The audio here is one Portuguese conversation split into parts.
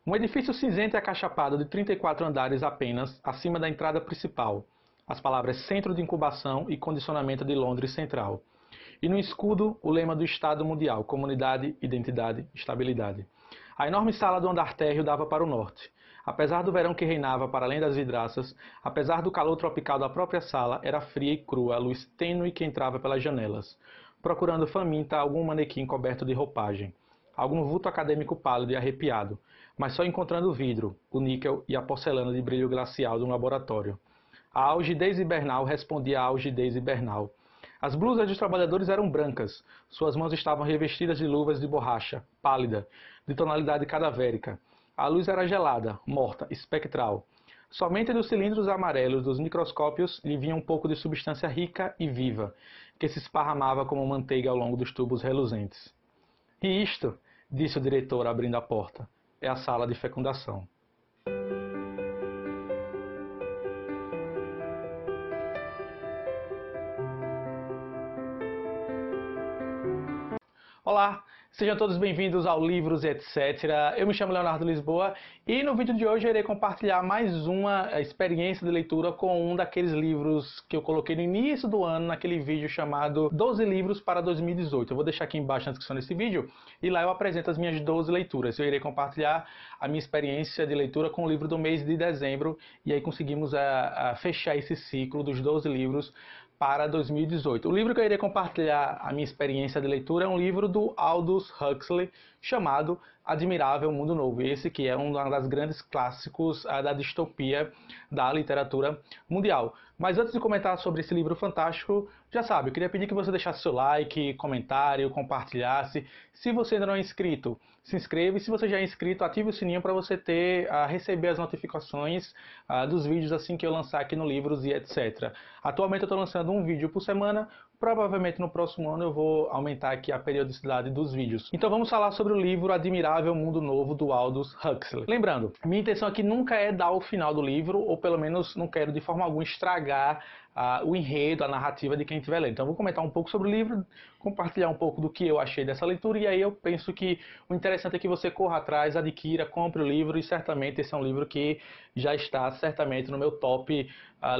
Um edifício cinzento e acachapado de 34 andares apenas, acima da entrada principal. As palavras Centro de Incubação e Condicionamento de Londres Central. E no escudo, o lema do Estado Mundial: Comunidade, Identidade, Estabilidade. A enorme sala do andar térreo dava para o norte. Apesar do verão que reinava para além das vidraças, apesar do calor tropical da própria sala, era fria e crua a luz tênue que entrava pelas janelas, procurando faminta algum manequim coberto de roupagem, algum vulto acadêmico pálido e arrepiado, mas só encontrando o vidro, o níquel e a porcelana de brilho glacial de um laboratório. A algidez hibernal respondia à algidez hibernal. As blusas dos trabalhadores eram brancas, suas mãos estavam revestidas de luvas de borracha, pálida, de tonalidade cadavérica. A luz era gelada, morta, espectral. Somente dos cilindros amarelos dos microscópios lhe vinha um pouco de substância rica e viva, que se esparramava como manteiga ao longo dos tubos reluzentes. E isto, disse o diretor abrindo a porta, é a sala de fecundação. Olá, sejam todos bem-vindos ao Livros etc. Eu me chamo Leonardo Lisboa e no vídeo de hoje eu irei compartilhar mais uma experiência de leitura com um daqueles livros que eu coloquei no início do ano, naquele vídeo chamado 12 livros para 2018. Eu vou deixar aqui embaixo na descrição desse vídeo e lá eu apresento as minhas 12 leituras. Eu irei compartilhar a minha experiência de leitura com o livro do mês de dezembro e aí conseguimos fechar esse ciclo dos 12 livros para 2018. O livro que eu irei compartilhar a minha experiência de leitura é um livro do Aldous Huxley chamado Admirável Mundo Novo. Esse que é um dos grandes clássicos da distopia da literatura mundial. Mas antes de comentar sobre esse livro fantástico, já sabe, eu queria pedir que você deixasse seu like, comentário, compartilhasse. Se você ainda não é inscrito, se inscreva. E se você já é inscrito, ative o sininho para você receber as notificações dos vídeos assim que eu lançar aqui no Livros e etc. Atualmente eu estou lançando um vídeo por semana. Provavelmente no próximo ano eu vou aumentar aqui a periodicidade dos vídeos. Então vamos falar sobre o livro Admirável Mundo Novo do Aldous Huxley. Lembrando, minha intenção aqui nunca é dar o final do livro, ou pelo menos não quero de forma alguma estragar o enredo, a narrativa de quem estiver lendo. Então eu vou comentar um pouco sobre o livro, compartilhar um pouco do que eu achei dessa leitura, e aí eu penso que o interessante é que você corra atrás, adquira, compre o livro, e certamente esse é um livro que já está certamente no meu top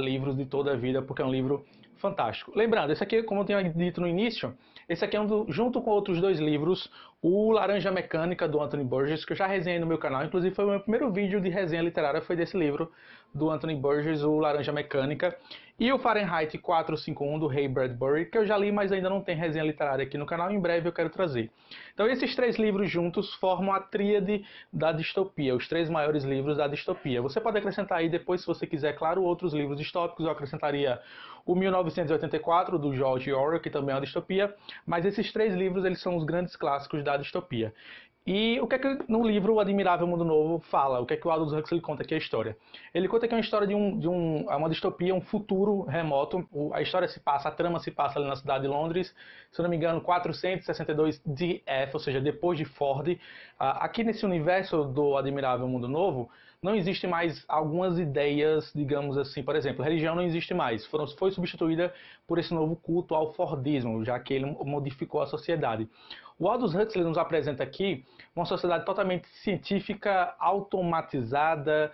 livros de toda a vida, porque é um livro fantástico. Lembrando, esse aqui, como eu tinha dito no início, esse aqui é junto com outros dois livros, o Laranja Mecânica, do Anthony Burgess, que eu já resenhei no meu canal, inclusive foi o meu primeiro vídeo de resenha literária, foi desse livro, do Anthony Burgess, o Laranja Mecânica, e o Fahrenheit 451, do Ray Bradbury, que eu já li, mas ainda não tem resenha literária aqui no canal, em breve eu quero trazer. Então esses três livros juntos formam a tríade da distopia, os três maiores livros da distopia. Você pode acrescentar aí depois, se você quiser, claro, outros livros distópicos, eu acrescentaria o 1984, do George Orwell, que também é uma distopia, mas esses três livros eles são os grandes clássicos da distopia. E o que é que no livro O Admirável Mundo Novo fala? O que é que o Aldous Huxley conta aqui a história? Ele conta que é uma história de uma distopia, um futuro remoto. A história a trama se passa ali na cidade de Londres, se eu não me engano, 462 DF, ou seja, depois de Ford. Aqui nesse universo do Admirável Mundo Novo, não existe mais algumas ideias, digamos assim, por exemplo, a religião não existe mais, foi substituída por esse novo culto ao Fordismo, já que ele modificou a sociedade. O Aldous Huxley nos apresenta aqui uma sociedade totalmente científica, automatizada,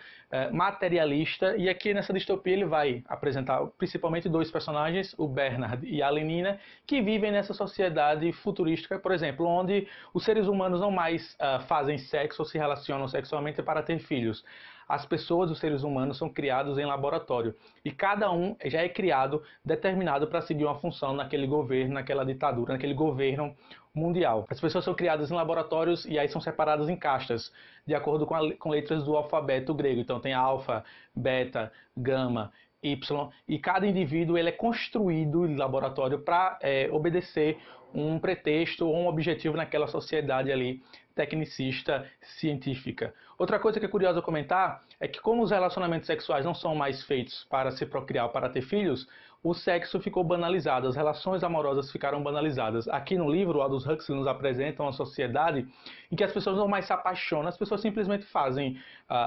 materialista, e aqui nessa distopia ele vai apresentar principalmente dois personagens, o Bernard e a Lenina, que vivem nessa sociedade futurística, por exemplo, onde os seres humanos não mais fazem sexo ou se relacionam sexualmente para ter filhos. As pessoas, os seres humanos, são criados em laboratório. E cada um já é criado, determinado para seguir uma função naquele governo, naquela ditadura, naquele governo mundial. As pessoas são criadas em laboratórios e aí são separadas em castas, de acordo com letras do alfabeto grego. Então tem alfa, beta, gama, Y, e cada indivíduo ele é construído em laboratório para obedecer um pretexto ou um objetivo naquela sociedade ali tecnicista, científica. Outra coisa que é curiosa comentar é que como os relacionamentos sexuais não são mais feitos para se procriar, para ter filhos, o sexo ficou banalizado, as relações amorosas ficaram banalizadas. Aqui no livro, o Aldous Huxley nos apresenta uma sociedade em que as pessoas não mais se apaixonam, as pessoas simplesmente fazem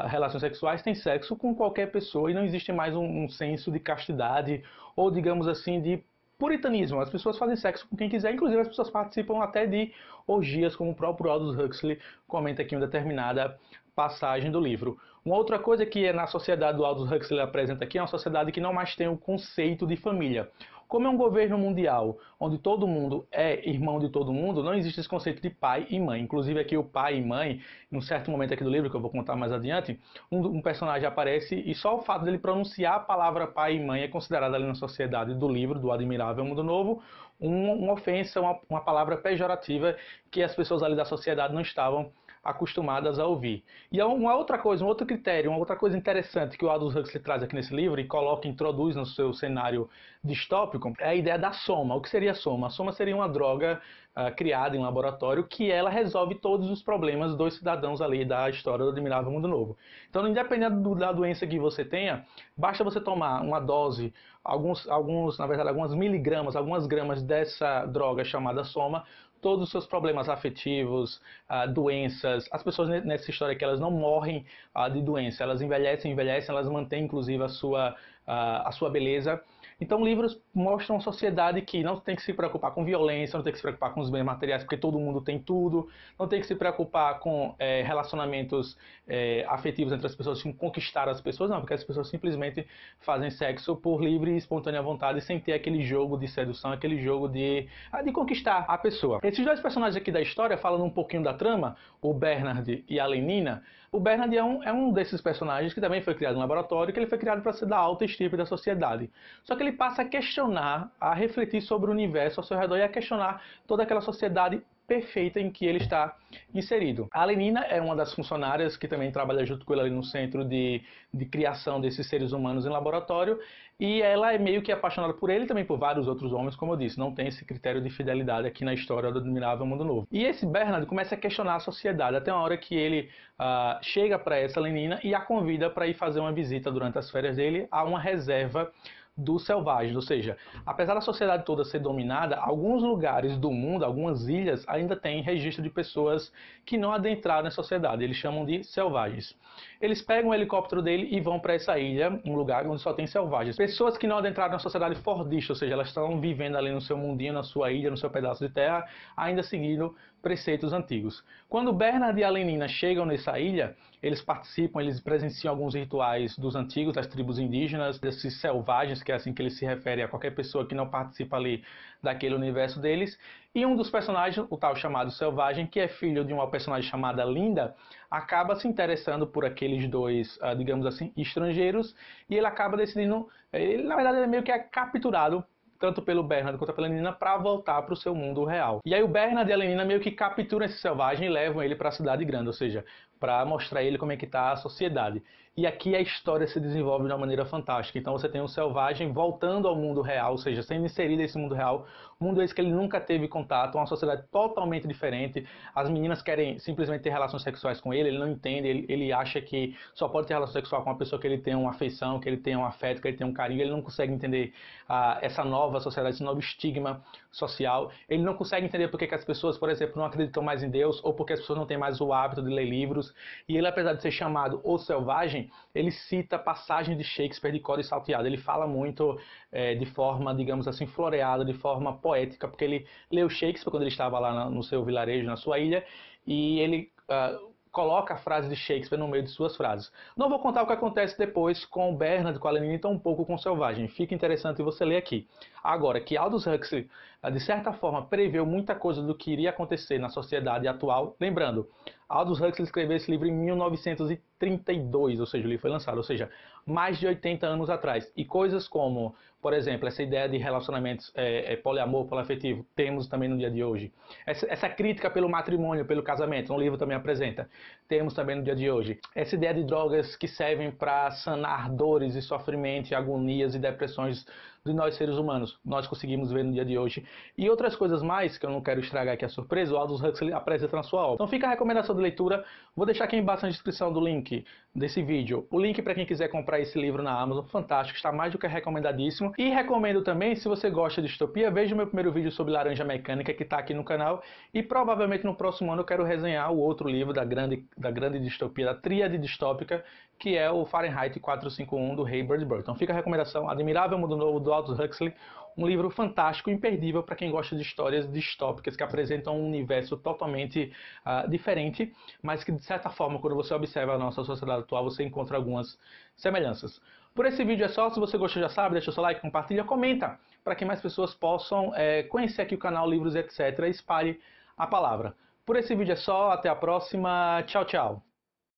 relações sexuais, têm sexo com qualquer pessoa e não existe mais um senso de castidade ou, digamos assim, de puritanismo. As pessoas fazem sexo com quem quiser, inclusive as pessoas participam até de orgias, como o próprio Aldous Huxley comenta aqui em uma determinada passagem do livro. Uma outra coisa que é na sociedade do Aldous Huxley apresenta aqui é uma sociedade que não mais tem o conceito de família. Como é um governo mundial, onde todo mundo é irmão de todo mundo, não existe esse conceito de pai e mãe. Inclusive aqui o pai e mãe, em um certo momento aqui do livro, que eu vou contar mais adiante, um personagem aparece e só o fato dele pronunciar a palavra pai e mãe é considerado ali na sociedade do livro, do Admirável Mundo Novo, uma ofensa, uma palavra pejorativa que as pessoas ali da sociedade não estavam acostumadas a ouvir. E uma outra coisa, um outro critério, uma outra coisa interessante que o Aldous Huxley traz aqui nesse livro e introduz no seu cenário distópico é a ideia da soma. O que seria a soma? A soma seria uma droga criada em um laboratório que ela resolve todos os problemas dos cidadãos ali da história do Admirável Mundo Novo. Então, independente da doença que você tenha, basta você tomar uma dose, na verdade, algumas miligramas, algumas gramas dessa droga chamada soma, todos os seus problemas afetivos, doenças. As pessoas nessa história aqui, elas não morrem de doença, elas envelhecem, elas mantêm inclusive a sua beleza. Então livros mostram uma sociedade que não tem que se preocupar com violência, não tem que se preocupar com os bens materiais, porque todo mundo tem tudo, não tem que se preocupar com relacionamentos afetivos entre as pessoas, com conquistar as pessoas, não, porque as pessoas simplesmente fazem sexo por livre e espontânea vontade, sem ter aquele jogo de sedução, aquele jogo de conquistar a pessoa. Esses dois personagens aqui da história, falando um pouquinho da trama, o Bernard e a Lenina. O Bernard é um desses personagens que também foi criado no laboratório, que ele foi criado para ser da alta estirpe da sociedade. Só que ele passa a questionar, a refletir sobre o universo ao seu redor e a questionar toda aquela sociedade perfeita em que ele está inserido. A Lenina é uma das funcionárias que também trabalha junto com ele ali no centro de criação desses seres humanos em laboratório, e ela é meio que apaixonada por ele e também por vários outros homens, como eu disse, não tem esse critério de fidelidade aqui na história do Admirável Mundo Novo. E esse Bernard começa a questionar a sociedade, até uma hora que ele chega para essa Lenina e a convida para ir fazer uma visita durante as férias dele a uma reserva dos selvagens, ou seja, apesar da sociedade toda ser dominada, alguns lugares do mundo, algumas ilhas, ainda têm registro de pessoas que não adentraram na sociedade, eles chamam de selvagens. Eles pegam o helicóptero dele e vão para essa ilha, um lugar onde só tem selvagens. Pessoas que não adentraram na sociedade fordista, ou seja, elas estão vivendo ali no seu mundinho, na sua ilha, no seu pedaço de terra, ainda seguindo preceitos antigos. Quando Bernard e a Lenina chegam nessa ilha, eles participam, eles presenciam alguns rituais dos antigos, das tribos indígenas, desses selvagens, que é assim que ele se refere a qualquer pessoa que não participa ali daquele universo deles. E um dos personagens, o tal chamado Selvagem, que é filho de uma personagem chamada Linda, acaba se interessando por aqueles dois, digamos assim, estrangeiros, e ele acaba decidindo, na verdade ele meio que é capturado tanto pelo Bernard quanto pela Lenina, para voltar para o seu mundo real. E aí o Bernard e a Lenina meio que capturam esse selvagem e levam ele para a cidade grande, ou seja, para mostrar ele como é que está a sociedade. E aqui a história se desenvolve de uma maneira fantástica. Então você tem um selvagem voltando ao mundo real, ou seja, sendo inserido nesse mundo real, mundo esse que ele nunca teve contato, uma sociedade totalmente diferente. As meninas querem simplesmente ter relações sexuais com ele não entende, ele acha que só pode ter relação sexual com uma pessoa que ele tem uma afeição, que ele tem um afeto, que ele tem um carinho, ele não consegue entender essa nova sociedade, esse novo estigma social. Ele não consegue entender por que as pessoas, por exemplo, não acreditam mais em Deus, ou porque as pessoas não têm mais o hábito de ler livros. E ele, apesar de ser chamado O Selvagem, ele cita passagens de Shakespeare de cor e salteado. Ele fala muito de forma, digamos assim, floreada, de forma poética, porque ele leu Shakespeare quando ele estava lá no seu vilarejo, na sua ilha, e ele coloca a frase de Shakespeare no meio de suas frases. Não vou contar o que acontece depois com o Bernard, com a Lenina e tão um pouco com o Selvagem. Fica interessante você ler aqui. Agora, que Aldous Huxley, de certa forma, preveu muita coisa do que iria acontecer na sociedade atual. Lembrando, Aldous Huxley escreveu esse livro em 1932, ou seja, o livro foi lançado, ou seja, mais de 80 anos atrás. E coisas como, por exemplo, essa ideia de relacionamentos poliamor, poliafetivo, temos também no dia de hoje. Essa crítica pelo matrimônio, pelo casamento, no livro também apresenta, temos também no dia de hoje. Essa ideia de drogas que servem para sanar dores e sofrimento, e agonias e depressões de nós seres humanos, nós conseguimos ver no dia de hoje. E outras coisas mais, que eu não quero estragar aqui a surpresa, o Aldous Huxley apresenta na sua obra. Então fica a recomendação de leitura, vou deixar aqui embaixo na descrição do link desse vídeo, o link para quem quiser comprar esse livro na Amazon, fantástico, está mais do que recomendadíssimo. E recomendo também, se você gosta de distopia, veja o meu primeiro vídeo sobre Laranja Mecânica, que está aqui no canal, e provavelmente no próximo ano eu quero resenhar o outro livro da grande distopia, da tríade distópica, que é o Fahrenheit 451 do Ray Bradbury. Então fica a recomendação, Admirável Mundo Novo do Aldous Huxley, Um livro fantástico, imperdível para quem gosta de histórias distópicas que apresentam um universo totalmente diferente, mas que de certa forma, quando você observa a nossa sociedade atual, você encontra algumas semelhanças. Por esse vídeo é só. Se você gostou, já sabe, deixa o seu like, compartilha, comenta, para que mais pessoas possam conhecer aqui o canal Livros, etc. e espalhe a palavra. Por esse vídeo é só, até a próxima, tchau, tchau.